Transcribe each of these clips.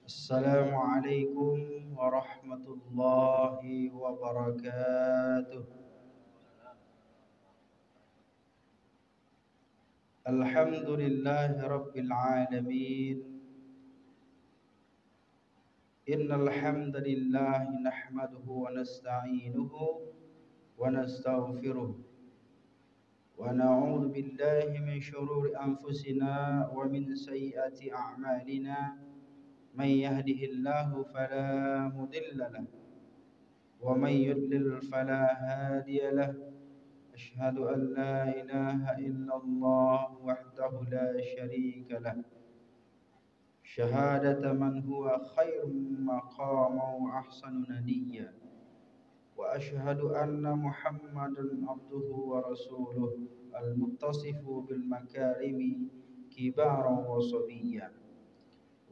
Assalamualaikum warahmatullahi wabarakatuh. Alhamdulillahi rabbil alamin. Innal hamdalillah nahmaduhu wa nasta'inuhu wa nastaghfiruh wa na'udzu billahi min shururi anfusina wa min sayyiati a'malina. Man yahdihillahu fala mudilla lahu ومن يضلل فلا هادي له أشهد أن لا إله إلا الله وحده لا شريك له شهادة من هو خير مقاما وأحسن نديا وأشهد أن محمدا عبده ورسوله المتصف بالمكارم كبارا وصبيا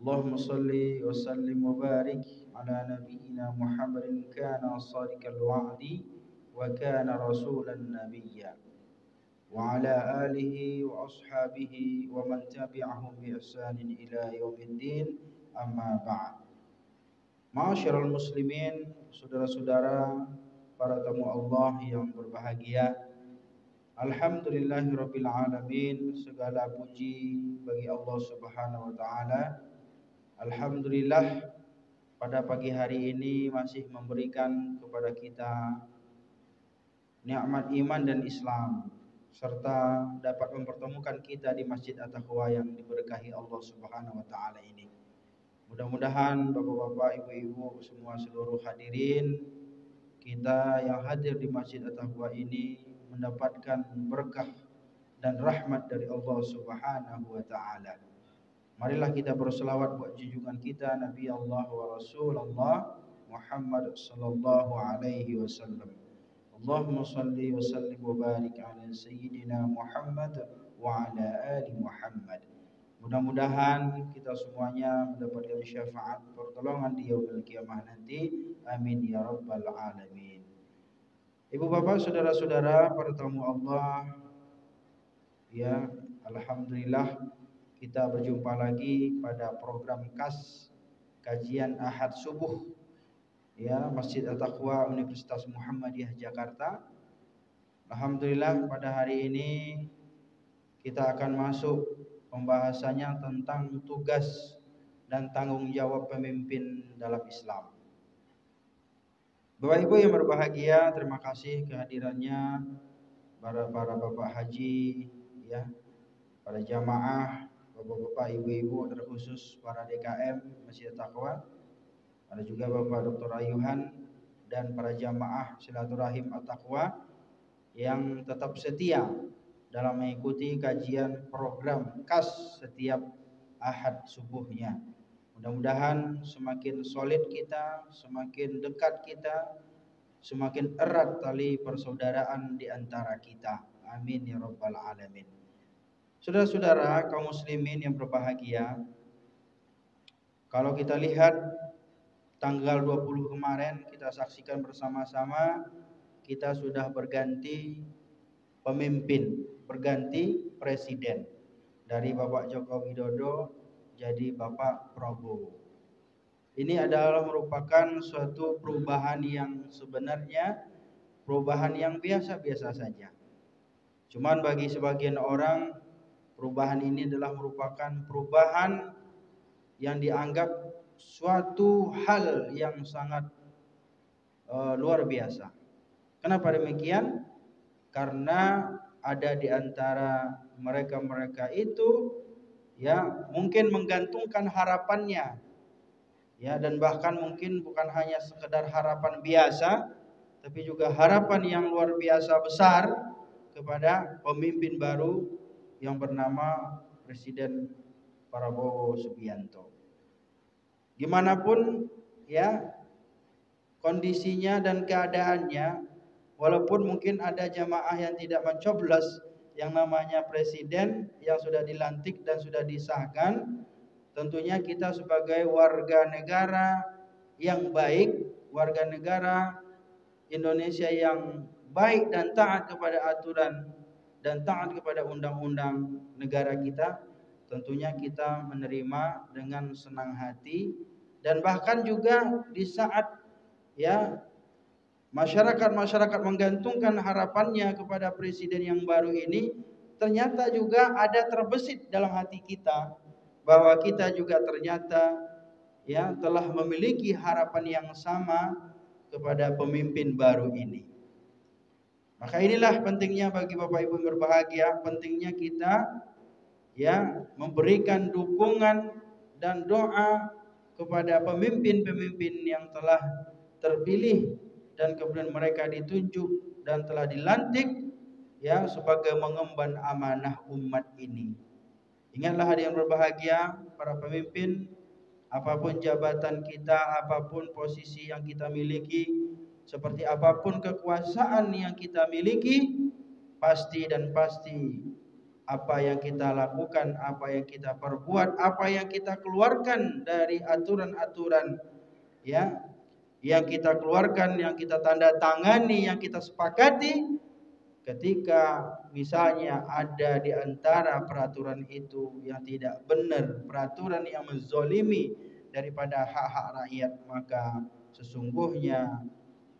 اللهم صل وسلم وبارك على نبينا محمد كان صادق الوعد وكان رسولا نبيا وعلى آله وأصحابه ومن تبعهم بإحسان إلى يوم الدين أما بعد. Ma'asyiral muslimin, saudara-saudara, para tamu Allah yang berbahagia. Alhamdulillahirabbil alamin, segala puji bagi Allah Subhanahu wa taala. Alhamdulillah, pada pagi hari ini masih memberikan kepada kita nikmat iman dan Islam, serta dapat mempertemukan kita di Masjid At-Taqwa yang diberkahi Allah Subhanahu wa taala ini. Mudah-mudahan bapak-bapak, ibu-ibu, semua seluruh hadirin kita yang hadir di Masjid At-Taqwa ini mendapatkan berkah dan rahmat dari Allah Subhanahu wa taala. Marilah kita berselawat buat junjungan kita Nabi Allah wa Rasulullah Muhammad sallallahu alaihi wasallam. Allahumma salli wa sallim wa barik ala sayyidina Muhammad wa ala ali Muhammad. Mudah-mudahan kita semuanya mendapatkan syafaat pertolongan di yaumil qiyamah nanti. Amin ya rabbal alamin. Ibu bapak, saudara-saudara, para tamu Allah, ya, alhamdulillah kita berjumpa lagi pada program KAS, kajian Ahad subuh, ya, Masjid At-Taqwa Universitas Muhammadiyah Jakarta. Alhamdulillah pada hari ini kita akan masuk pembahasannya tentang tugas dan tanggung jawab pemimpin dalam Islam. Bapak Ibu yang berbahagia, terima kasih kehadirannya para bapak haji, ya, para jamaah, bapak-bapak, ibu-ibu, terkhusus para DKM Masjid At-Taqwa. Ada juga Bapak Dr. Ayuhan dan para jamaah silaturahim At-Taqwa yang tetap setia dalam mengikuti kajian program KAS setiap Ahad subuhnya. Mudah-mudahan semakin solid kita, semakin dekat kita, semakin erat tali persaudaraan di antara kita. Amin ya rabbal alamin. Saudara-saudara kaum muslimin yang berbahagia, kalau kita lihat tanggal 20 kemarin kita saksikan bersama-sama, kita sudah berganti pemimpin, berganti presiden. Dari Bapak Joko Widodo jadi Bapak Prabowo. Ini adalah merupakan suatu perubahan yang sebenarnya perubahan yang biasa-biasa saja. Cuman bagi sebagian orang perubahan ini adalah merupakan perubahan yang dianggap suatu hal yang sangat luar biasa. Kenapa demikian? Karena ada di antara mereka-mereka itu, ya, mungkin menggantungkan harapannya, ya, dan bahkan mungkin bukan hanya sekedar harapan biasa, tapi juga harapan yang luar biasa besar kepada pemimpin baru yang bernama Presiden Prabowo Subianto. Gimana pun, ya, kondisinya dan keadaannya, walaupun mungkin ada jamaah yang tidak mencoblos yang namanya presiden yang sudah dilantik dan sudah disahkan, tentunya kita sebagai warga negara yang baik, warga negara Indonesia yang baik dan taat kepada aturan dan taat kepada undang-undang negara kita, tentunya kita menerima dengan senang hati Dan bahkan juga di saat ya masyarakat menggantungkan harapannya kepada presiden yang baru ini, ternyata juga ada terbesit dalam hati kita bahwa kita juga ternyata ya telah memiliki harapan yang sama kepada pemimpin baru ini. Maka inilah pentingnya bagi Bapak Ibu yang berbahagia, pentingnya kita ya memberikan dukungan dan doa kepada pemimpin-pemimpin yang telah terpilih dan kemudian mereka ditunjuk dan telah dilantik ya sebagai mengemban amanah umat ini. Ingatlah hadirin berbahagia, para pemimpin, apapun jabatan kita, apapun posisi yang kita miliki, seperti apapun kekuasaan yang kita miliki, pasti dan pasti apa yang kita lakukan, apa yang kita perbuat, apa yang kita keluarkan dari aturan-aturan ya, yang kita keluarkan, yang kita tanda tangani, yang kita sepakati, ketika misalnya ada di antara peraturan itu yang tidak benar, peraturan yang menzolimi daripada hak-hak rakyat, maka sesungguhnya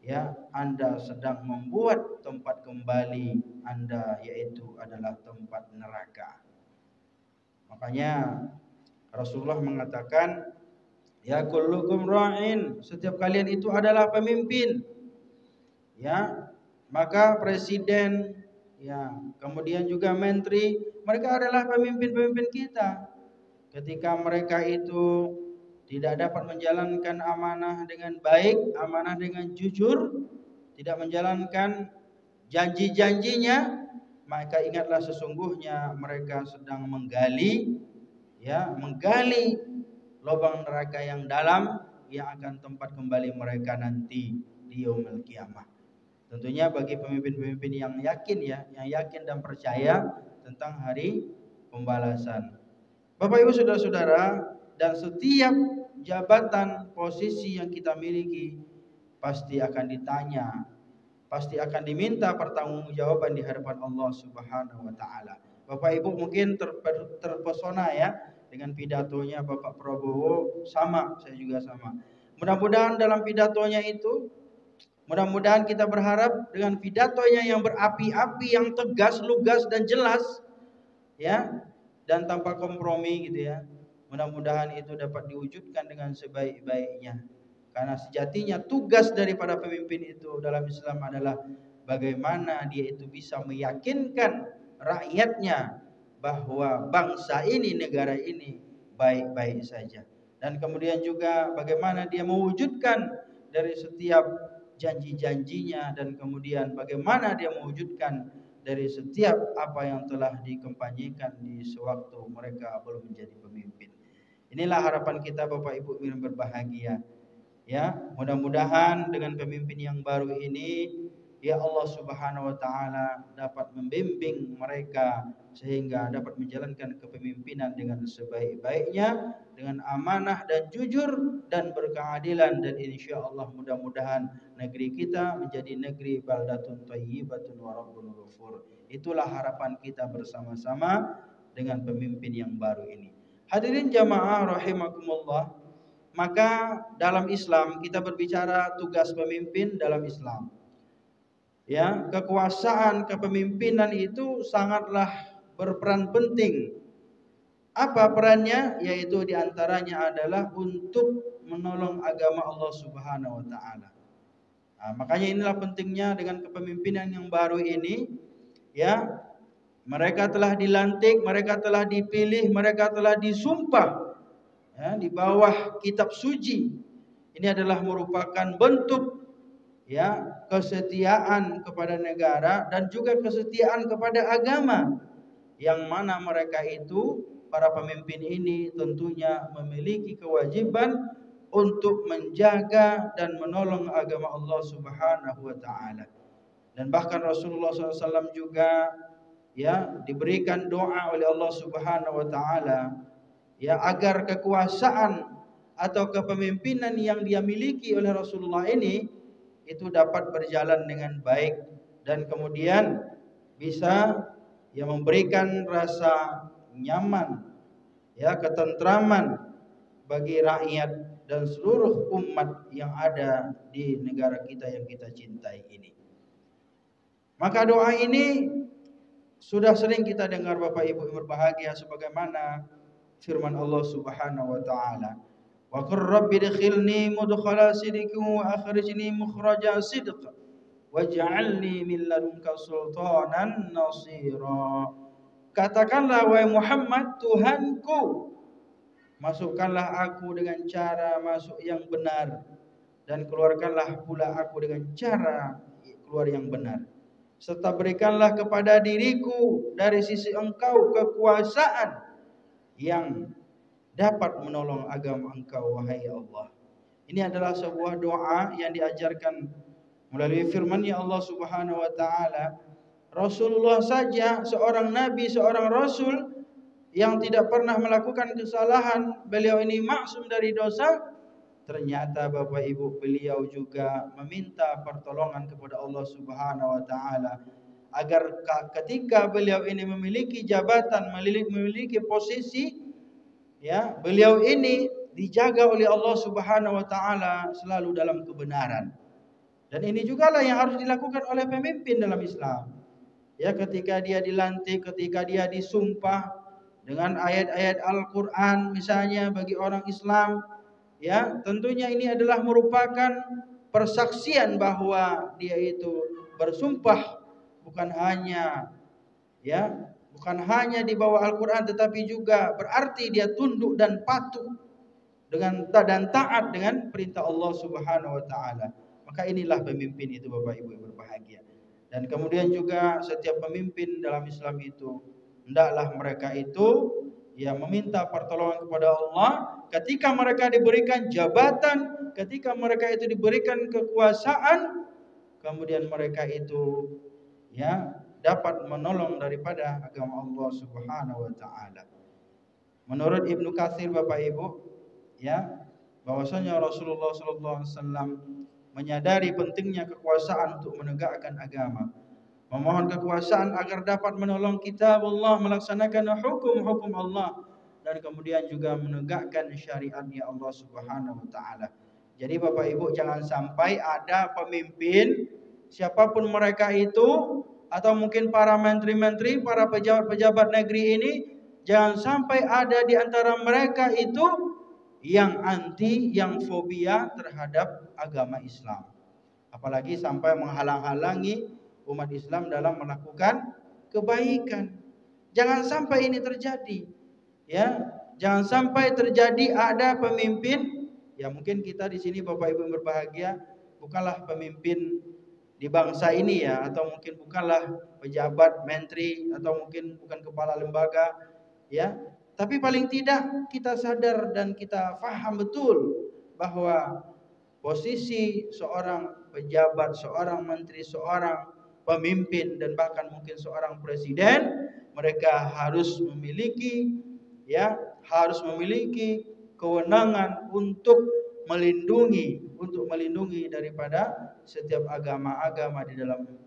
ya Anda sedang membuat tempat kembali Anda yaitu adalah tempat neraka. Makanya Rasulullah mengatakan, ya kullukum ra'in, setiap kalian itu adalah pemimpin. Ya, maka presiden ya, kemudian juga menteri, mereka adalah pemimpin-pemimpin kita. Ketika mereka itu tidak dapat menjalankan amanah dengan baik, amanah dengan jujur, tidak menjalankan janji-janjinya, maka ingatlah sesungguhnya mereka sedang menggali lubang neraka yang dalam yang akan tempat kembali mereka nanti di yaumul kiamah. Tentunya bagi pemimpin-pemimpin yang yakin yang yakin dan percaya tentang hari pembalasan. Bapak Ibu saudara-saudara, dan setiap jabatan posisi yang kita miliki pasti akan ditanya, pasti akan diminta pertanggungjawaban di hadapan Allah Subhanahu wa taala. Bapak Ibu mungkin terpesona ya dengan pidatonya Bapak Prabowo, sama, saya juga sama. Mudah-mudahan dalam pidatonya itu, mudah-mudahan kita berharap dengan pidatonya yang berapi-api, yang tegas, lugas dan jelas ya, dan tanpa kompromi gitu ya. Mudah-mudahan itu dapat diwujudkan dengan sebaik-baiknya. Karena sejatinya tugas daripada pemimpin itu dalam Islam adalah bagaimana dia itu bisa meyakinkan rakyatnya bahwa bangsa ini, negara ini baik-baik saja. Dan kemudian juga bagaimana dia mewujudkan dari setiap janji-janjinya, dan kemudian bagaimana dia mewujudkan dari setiap apa yang telah dikampanyekan di sewaktu mereka belum menjadi pemimpin. Inilah harapan kita Bapak Ibu yang berbahagia. Ya, mudah-mudahan dengan pemimpin yang baru ini, ya Allah Subhanahu wa taala dapat membimbing mereka sehingga dapat menjalankan kepemimpinan dengan sebaik-baiknya, dengan amanah dan jujur dan berkeadilan, dan insyaallah mudah-mudahan negeri kita menjadi negeri baldatun thayyibatun wa rabbun ghafur. Itulah harapan kita bersama-sama dengan pemimpin yang baru ini. Hadirin jamaah rahimakumullah, maka dalam Islam kita berbicara tugas pemimpin dalam Islam. Ya, kekuasaan kepemimpinan itu sangatlah berperan penting. Apa perannya? Yaitu diantaranya adalah untuk menolong agama Allah Subhanahu wa taala. Nah, makanya inilah pentingnya dengan kepemimpinan yang baru ini, ya. Mereka telah dilantik, mereka telah dipilih, mereka telah disumpah ya, di bawah kitab suci. Ini adalah merupakan bentuk ya kesetiaan kepada negara dan juga kesetiaan kepada agama, yang mana mereka itu, para pemimpin ini tentunya memiliki kewajiban untuk menjaga dan menolong agama Allah Subhanahu wa taala. Dan bahkan Rasulullah SAW juga ya diberikan doa oleh Allah Subhanahu wa taala ya agar kekuasaan atau kepemimpinan yang dia miliki oleh Rasulullah ini itu dapat berjalan dengan baik dan kemudian bisa ya memberikan rasa nyaman ya, ketentraman bagi rakyat dan seluruh umat yang ada di negara kita yang kita cintai ini. Maka doa ini sudah sering kita dengar Bapak Ibu yang berbahagia, sebagaimana firman Allah Subhanahu wa taala, wa qur rabbi adkhilni mudkhala sidqin wa akhrijni mukhraja sidq waj'alni min ladunka sultanan nasira. Katakanlah wahai Muhammad, Tuhanku, masukkanlah aku dengan cara masuk yang benar, dan keluarkanlah pula aku dengan cara keluar yang benar, serta berikanlah kepada diriku dari sisi Engkau kekuasaan yang dapat menolong agama Engkau, wahai Allah. Ini adalah sebuah doa yang diajarkan melalui firman-Nya Allah Subhanahu wa taala. Rasulullah saja, seorang nabi, seorang rasul yang tidak pernah melakukan kesalahan, beliau ini maksum dari dosa. Ternyata Bapak Ibu, beliau juga meminta pertolongan kepada Allah Subhanahu wa taala agar ketika beliau ini memiliki jabatan, memiliki posisi, ya, beliau ini dijaga oleh Allah Subhanahu wa taala selalu dalam kebenaran. Dan ini jugalah yang harus dilakukan oleh pemimpin dalam Islam. Ya, ketika dia dilantik, ketika dia disumpah dengan ayat-ayat Al-Quran misalnya bagi orang Islam, ya, tentunya ini adalah merupakan persaksian bahwa dia itu bersumpah bukan hanya di bawah Al-Quran, tetapi juga berarti dia tunduk dan patuh dan taat dengan perintah Allah Subhanahu wa taala. Maka inilah pemimpin itu, Bapak Ibu yang berbahagia. Dan kemudian juga setiap pemimpin dalam Islam itu hendaklah mereka itu meminta pertolongan kepada Allah ketika mereka diberikan jabatan, ketika mereka itu diberikan kekuasaan, kemudian mereka itu dapat menolong daripada agama Allah Subhanahu wa taala. Menurut Ibnu Katsir, Bapak Ibu, bahwasanya Rasulullah sallallahu alaihi wasallam menyadari pentingnya kekuasaan untuk menegakkan agama, memohon kekuasaan agar dapat menolong kitab Allah, melaksanakan hukum-hukum Allah, dan kemudian juga menegakkan syariat-Nya Allah Subhanahu wa taala. Jadi Bapak Ibu, jangan sampai ada pemimpin siapapun mereka itu, atau mungkin para menteri-menteri, para pejabat-pejabat negeri ini, jangan sampai ada di antara mereka itu yang anti, yang fobia terhadap agama Islam. Apalagi sampai menghalang-halangi umat Islam dalam melakukan kebaikan. Jangan sampai ini terjadi. Jangan sampai terjadi ada pemimpin, mungkin kita di sini Bapak Ibu yang berbahagia bukanlah pemimpin di bangsa ini, atau mungkin bukanlah pejabat, menteri, atau mungkin bukan kepala lembaga, tapi paling tidak kita sadar dan kita faham betul bahwa posisi seorang pejabat, seorang menteri, seorang pemimpin, dan bahkan mungkin seorang presiden, mereka harus memiliki kewenangan untuk melindungi daripada setiap agama-agama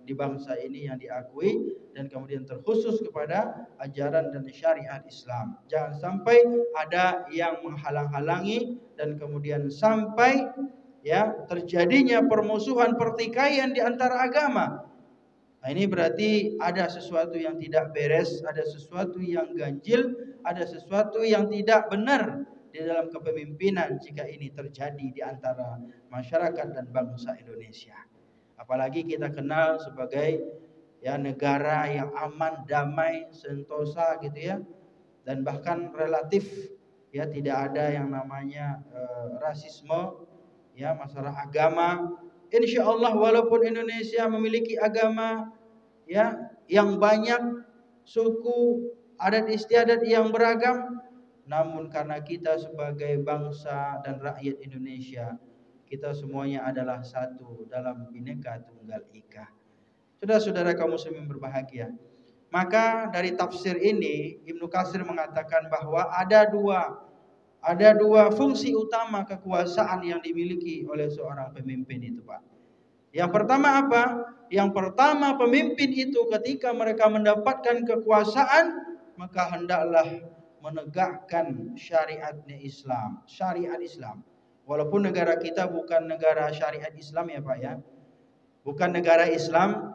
di bangsa ini yang diakui dan kemudian terkhusus kepada ajaran dan syariat Islam. Jangan sampai ada yang menghalang-halangi dan kemudian sampai terjadinya permusuhan, pertikaian di antara agama. Nah, ini berarti ada sesuatu yang tidak beres, ada sesuatu yang ganjil, ada sesuatu yang tidak benar di dalam kepemimpinan jika ini terjadi di antara masyarakat dan bangsa Indonesia. Apalagi kita kenal sebagai negara yang aman, damai, sentosa gitu, dan bahkan relatif tidak ada yang namanya rasisme, masalah agama. Insya Allah walaupun Indonesia memiliki agama yang banyak, suku, adat istiadat yang beragam, namun karena kita sebagai bangsa dan rakyat Indonesia, kita semuanya adalah satu dalam Bhinneka Tunggal Ika. Saudara-saudara kaum muslimin berbahagia, maka dari tafsir ini Ibnu Katsir mengatakan bahwa ada dua fungsi utama kekuasaan yang dimiliki oleh seorang pemimpin itu, Pak. Yang pertama apa? Yang pertama, pemimpin itu ketika mereka mendapatkan kekuasaan, maka hendaklah menegakkan syariat Islam. Walaupun negara kita bukan negara syariat Islam ya Pak ya, bukan negara Islam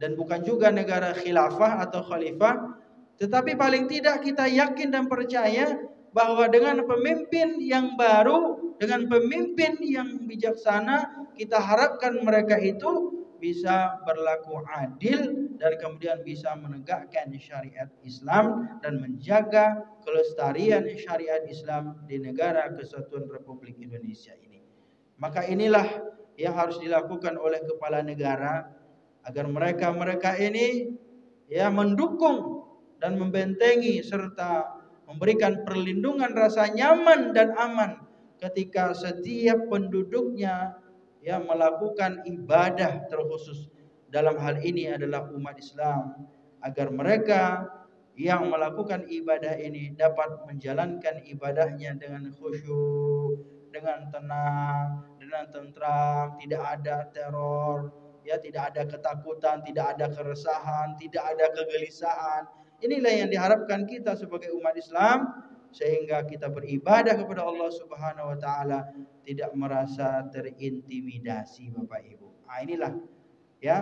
dan bukan juga negara khilafah atau khalifah, tetapi paling tidak kita yakin dan percaya bahwa dengan pemimpin yang baru, dengan pemimpin yang bijaksana, kita harapkan mereka itu bisa berlaku adil dan kemudian bisa menegakkan syariat Islam dan menjaga kelestarian syariat Islam di negara Kesatuan Republik Indonesia ini. Maka inilah yang harus dilakukan oleh kepala negara agar mereka ini ya mendukung dan membentengi serta memberikan perlindungan rasa nyaman dan aman ketika setiap penduduknya yang melakukan ibadah terkhusus dalam hal ini adalah umat Islam, agar mereka yang melakukan ibadah ini dapat menjalankan ibadahnya dengan khusyuk, dengan tenang, dengan tentram, tidak ada teror, ya tidak ada ketakutan, tidak ada keresahan, tidak ada kegelisahan. Inilah yang diharapkan kita sebagai umat Islam, sehingga kita beribadah kepada Allah Subhanahu wa taala tidak merasa terintimidasi Bapak Ibu. Nah, inilah ya.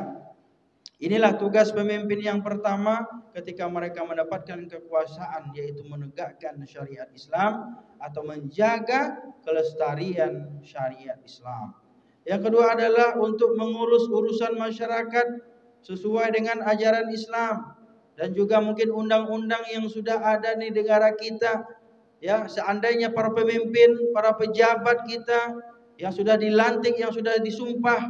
Inilah tugas pemimpin yang pertama ketika mereka mendapatkan kekuasaan, yaitu menegakkan syariat Islam atau menjaga kelestarian syariat Islam. Yang kedua adalah untuk mengurus urusan masyarakat sesuai dengan ajaran Islam dan juga mungkin undang-undang yang sudah ada di negara kita. Ya, seandainya para pemimpin, para pejabat kita yang sudah dilantik, yang sudah disumpah,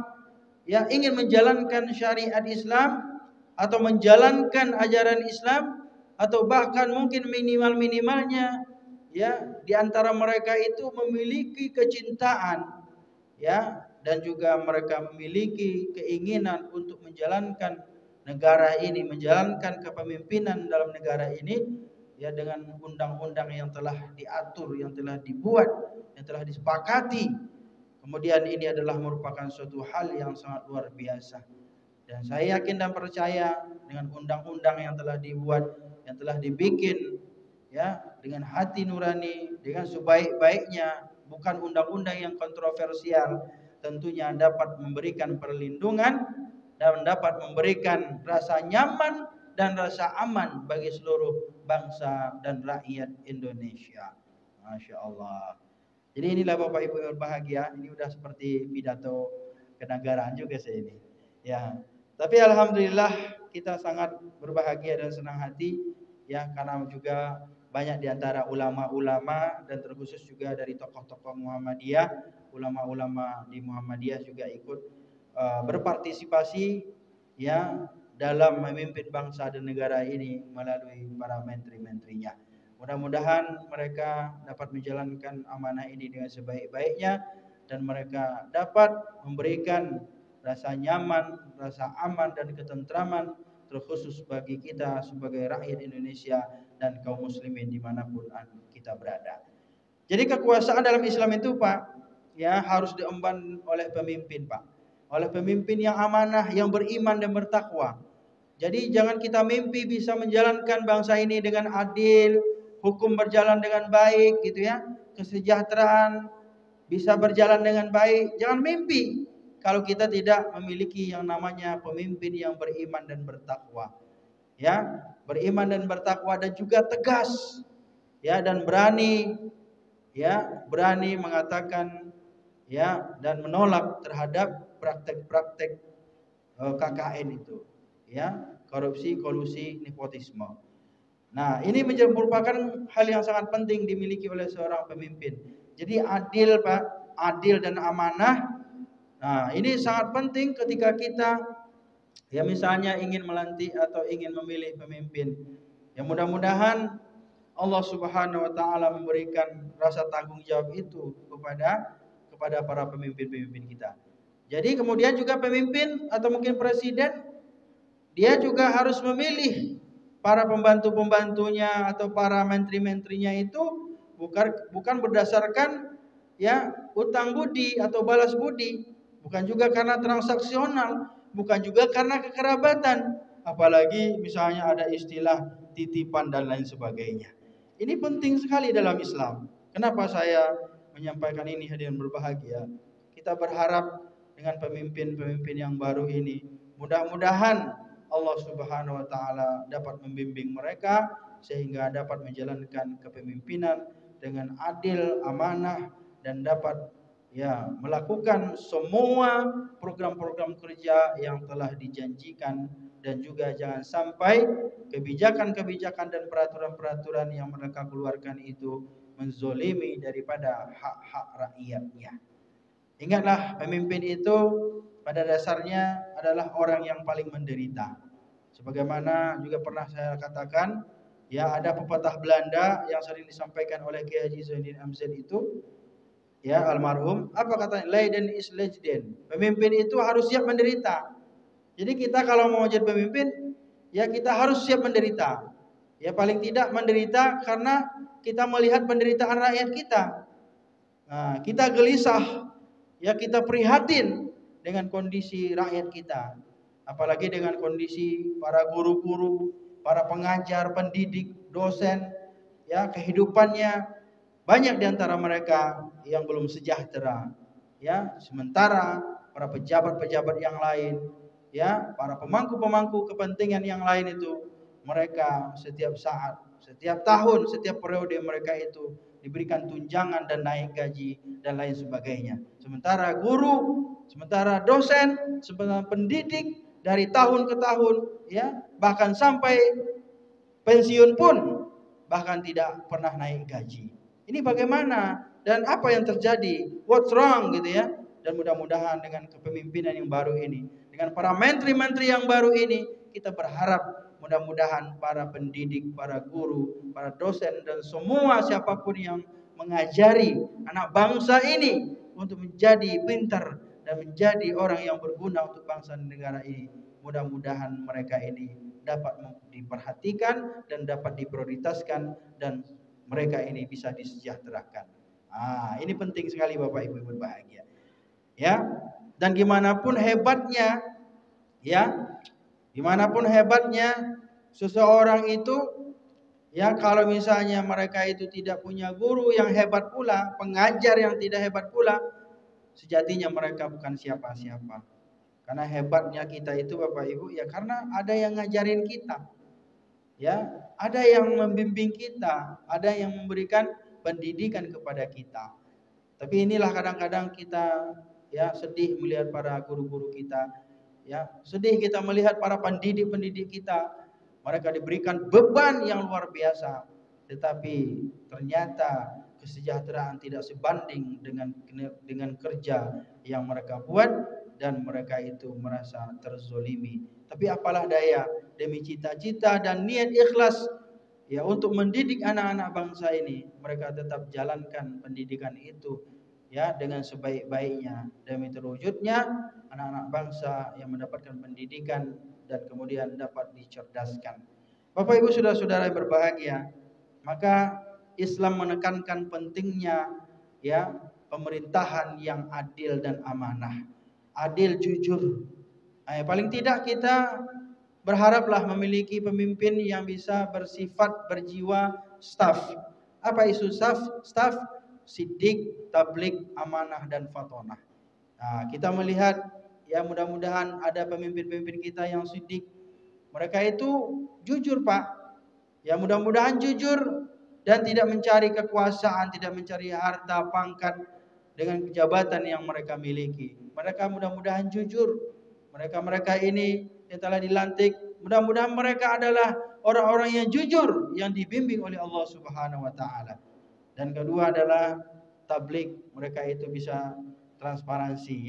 ya ingin menjalankan syariat Islam atau menjalankan ajaran Islam, atau bahkan mungkin minimalnya ya di antara mereka itu memiliki kecintaan ya dan juga mereka memiliki keinginan untuk menjalankan negara ini, menjalankan kepemimpinan dalam negara ini ya dengan undang-undang yang telah diatur, yang telah dibuat, yang telah disepakati. Kemudian ini adalah merupakan suatu hal yang sangat luar biasa. Dan saya yakin dan percaya dengan undang-undang yang telah dibuat, yang telah dibikin ya dengan hati nurani, dengan sebaik-baiknya, bukan undang-undang yang kontroversial, tentunya dapat memberikan perlindungan dan dapat memberikan rasa nyaman dan rasa aman bagi seluruh bangsa dan rakyat Indonesia. Masya Allah. Jadi inilah Bapak Ibu yang berbahagia, ini udah seperti pidato kenegaraan juga saya ini. Ya. Tapi alhamdulillah kita sangat berbahagia dan senang hati ya, karena juga banyak di antara ulama-ulama dan terkhusus juga dari tokoh-tokoh Muhammadiyah, ulama-ulama di Muhammadiyah juga ikut berpartisipasi ya dalam memimpin bangsa dan negara ini melalui para menteri-menterinya. Mudah-mudahan mereka dapat menjalankan amanah ini dengan sebaik-baiknya dan mereka dapat memberikan rasa nyaman, rasa aman dan ketentraman terkhusus bagi kita sebagai rakyat Indonesia dan kaum muslimin dimanapun kita berada. Jadi kekuasaan dalam Islam itu Pak ya harus diemban oleh pemimpin Pak, oleh pemimpin yang amanah, yang beriman dan bertakwa. Jadi jangan kita mimpi bisa menjalankan bangsa ini dengan adil, hukum berjalan dengan baik gitu ya, kesejahteraan bisa berjalan dengan baik. Jangan mimpi kalau kita tidak memiliki yang namanya pemimpin yang beriman dan bertakwa. Ya, beriman dan bertakwa dan juga tegas. Ya, dan berani mengatakan ya dan menolak terhadap praktek-praktek KKN itu. Ya, korupsi, kolusi, nepotisme. Nah, ini merupakan hal yang sangat penting dimiliki oleh seorang pemimpin. Jadi adil Pak, adil dan amanah. Nah, ini sangat penting ketika kita ya misalnya ingin melantik atau ingin memilih pemimpin. Ya mudah-mudahan Allah Subhanahu wa taala memberikan rasa tanggung jawab itu kepada para pemimpin-pemimpin kita. Jadi kemudian juga pemimpin atau mungkin presiden dia juga harus memilih para pembantu-pembantunya atau para menteri-menterinya itu bukan berdasarkan ya utang budi atau balas budi, bukan juga karena transaksional, bukan juga karena kekerabatan, apalagi misalnya ada istilah titipan dan lain sebagainya. Ini penting sekali dalam Islam. Kenapa saya menyampaikan ini hadirin berbahagia. Kita berharap dengan pemimpin-pemimpin yang baru ini, mudah-mudahan Allah Subhanahu wa taala dapat membimbing mereka sehingga dapat menjalankan kepemimpinan dengan adil, amanah, dan dapat melakukan semua program-program kerja yang telah dijanjikan, dan juga jangan sampai kebijakan-kebijakan dan peraturan-peraturan yang mereka keluarkan itu menzolimi daripada hak-hak rakyatnya. Ingatlah, pemimpin itu pada dasarnya adalah orang yang paling menderita. Sebagaimana juga pernah saya katakan, ada pepatah Belanda yang sering disampaikan oleh Kiai Haji Zainuddin Amzil itu, almarhum, apa katanya? Leiden is legend. Pemimpin itu harus siap menderita. Jadi kita kalau mau jadi pemimpin, kita harus siap menderita. Paling tidak menderita karena kita melihat penderitaan rakyat kita. Nah, kita gelisah, kita prihatin dengan kondisi rakyat kita. Apalagi dengan kondisi para guru-guru, para pengajar, pendidik, dosen, kehidupannya banyak di antara mereka yang belum sejahtera. Sementara para pejabat-pejabat yang lain, para pemangku-pemangku kepentingan yang lain itu, mereka setiap saat, setiap tahun, setiap periode mereka itu diberikan tunjangan dan naik gaji dan lain sebagainya. Sementara guru, sementara dosen, sementara pendidik dari tahun ke tahun, bahkan sampai pensiun pun bahkan tidak pernah naik gaji. Ini bagaimana dan apa yang terjadi? What's wrong gitu ya? Dan mudah-mudahan dengan kepemimpinan yang baru ini, dengan para menteri-menteri yang baru ini, kita berharap mudah-mudahan para pendidik, para guru, para dosen, dan semua siapapun yang mengajari anak bangsa ini untuk menjadi pintar dan menjadi orang yang berguna untuk bangsa dan negara ini, mudah-mudahan mereka ini dapat diperhatikan dan dapat diprioritaskan, dan mereka ini bisa disejahterakan. Ini penting sekali Bapak Ibu berbahagia. Dan dimanapun hebatnya, dimanapun hebatnya seseorang itu, kalau misalnya mereka itu tidak punya guru yang hebat pula, pengajar yang tidak hebat pula, sejatinya mereka bukan siapa-siapa. Karena hebatnya kita itu Bapak Ibu, karena ada yang ngajarin kita, ada yang membimbing kita, ada yang memberikan pendidikan kepada kita. Tapi inilah kadang-kadang kita sedih melihat para guru-guru kita, sedih kita melihat para pendidik-pendidik kita, mereka diberikan beban yang luar biasa, tetapi ternyata kesejahteraan tidak sebanding dengan kerja yang mereka buat, dan mereka itu merasa terzolimi. Tapi apalah daya, demi cita-cita dan niat ikhlas untuk mendidik anak-anak bangsa ini, mereka tetap jalankan pendidikan itu dengan sebaik-baiknya, demi terwujudnya anak-anak bangsa yang mendapatkan pendidikan dan kemudian dapat dicerdaskan. Bapak Ibu saudara-saudara yang berbahagia, maka Islam menekankan pentingnya pemerintahan yang adil dan amanah, adil, jujur. Paling tidak kita berharaplah memiliki pemimpin yang bisa bersifat berjiwa staff. Apa isu staff? Siddiq, tabligh, amanah, dan fatonah. Kita melihat mudah-mudahan ada pemimpin-pemimpin kita yang siddiq. Mereka itu jujur Pak. Mudah-mudahan jujur dan tidak mencari kekuasaan, tidak mencari harta, pangkat dengan jabatan yang mereka miliki. Mereka mudah-mudahan jujur. Mereka ini yang telah dilantik, mudah-mudahan mereka adalah orang-orang yang jujur, yang dibimbing oleh Allah Subhanahu wa taala. Dan kedua adalah tabligh, mereka itu bisa transparansi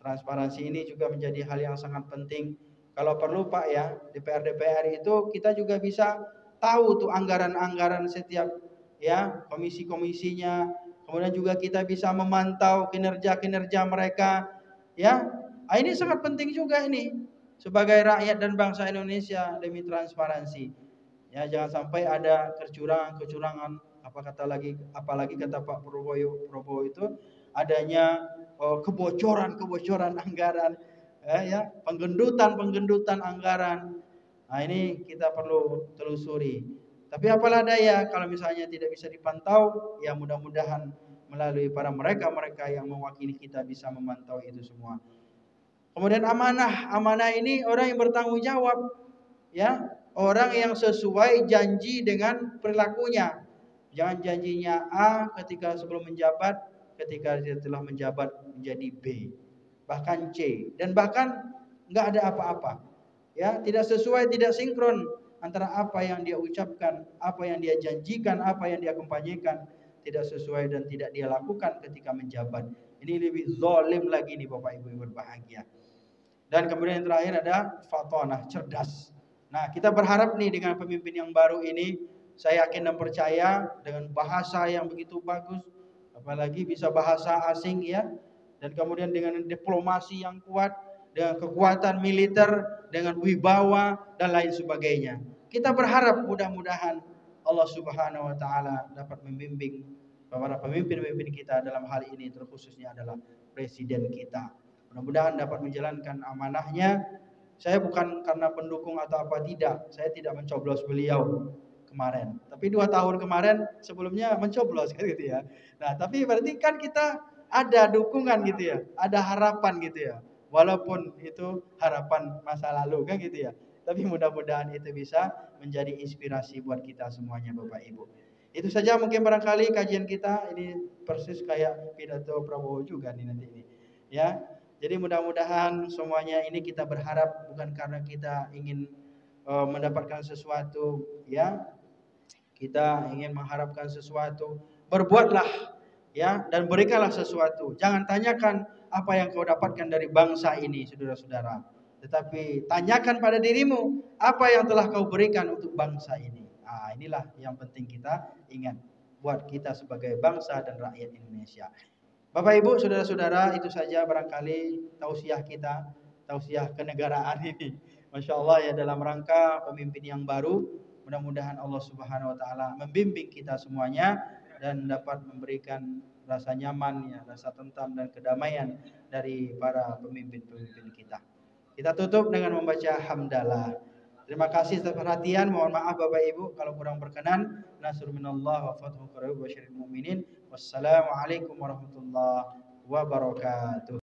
Transparansi ini juga menjadi hal yang sangat penting. Kalau perlu Pak DPR itu kita juga bisa tahu tuh anggaran-anggaran setiap komisi-komisinya. Kemudian juga kita bisa memantau kinerja-kinerja mereka ini sangat penting juga ini sebagai rakyat dan bangsa Indonesia, demi transparansi. Jangan sampai ada kecurangan, apalagi kata Pak Prabowo itu adanya kebocoran anggaran, penggendutan anggaran. Ini kita perlu telusuri. Tapi apalah daya kalau misalnya tidak bisa dipantau, mudah-mudahan melalui para mereka yang mewakili kita bisa memantau itu semua. Kemudian amanah ini orang yang bertanggung jawab, ya, orang yang sesuai janji dengan perilakunya. Jangan janjinya A ketika sebelum menjabat, ketika dia telah menjabat menjadi B, bahkan C, dan bahkan nggak ada apa-apa. Ya, tidak sesuai, tidak sinkron antara apa yang dia ucapkan, apa yang dia janjikan, apa yang dia kampanyekan, tidak sesuai dan tidak dia lakukan ketika menjabat. Ini lebih zalim lagi nih Bapak Ibu yang berbahagia. Dan kemudian yang terakhir ada fatonah, cerdas. Nah, kita berharap nih dengan pemimpin yang baru ini, saya yakin dan percaya dengan bahasa yang begitu bagus, apalagi bisa bahasa asing ya, dan kemudian dengan diplomasi yang kuat, dengan kekuatan militer, dengan wibawa dan lain sebagainya. Kita berharap mudah-mudahan Allah Subhanahu wa taala dapat membimbing para pemimpin-pemimpin kita dalam hal ini, terkhususnya adalah presiden kita. Mudah-mudahan dapat menjalankan amanahnya. Saya bukan karena pendukung atau apa, tidak. Saya tidak mencoblos beliau kemarin. Tapi 2 tahun kemarin sebelumnya mencoblos kan gitu ya. Nah, tapi berarti kan kita ada dukungan gitu ya, ada harapan gitu ya. Walaupun itu harapan masa lalu kan gitu ya. Tapi mudah-mudahan itu bisa menjadi inspirasi buat kita semuanya Bapak Ibu. Itu saja mungkin barangkali kajian kita, ini persis kayak pidato Prabowo juga nih nanti ini. Ya. Jadi mudah-mudahan semuanya ini kita berharap bukan karena kita ingin mendapatkan sesuatu ya. Kita ingin mengharapkan sesuatu, berbuatlah ya dan berikanlah sesuatu. Jangan tanyakan apa yang kau dapatkan dari bangsa ini, saudara-saudara. Tetapi tanyakan pada dirimu, apa yang telah kau berikan untuk bangsa ini. Nah, inilah yang penting kita ingat buat kita sebagai bangsa dan rakyat Indonesia. Bapak Ibu, saudara-saudara, itu saja barangkali tausiah kita, tausiah kenegaraan ini. Masya Allah ya, dalam rangka pemimpin yang baru, mudah-mudahan Allah Subhanahu wa taala membimbing kita semuanya dan dapat memberikan rasa nyaman ya, rasa tentram dan kedamaian dari para pemimpin-pemimpin kita. Kita tutup dengan membaca hamdalah. Terima kasih atas perhatian. Mohon maaf Bapak Ibu kalau kurang berkenan. Nasrul minallah wa fathu qarib wa syaril mu'minin. Wassalamualaikum warahmatullahi wabarakatuh.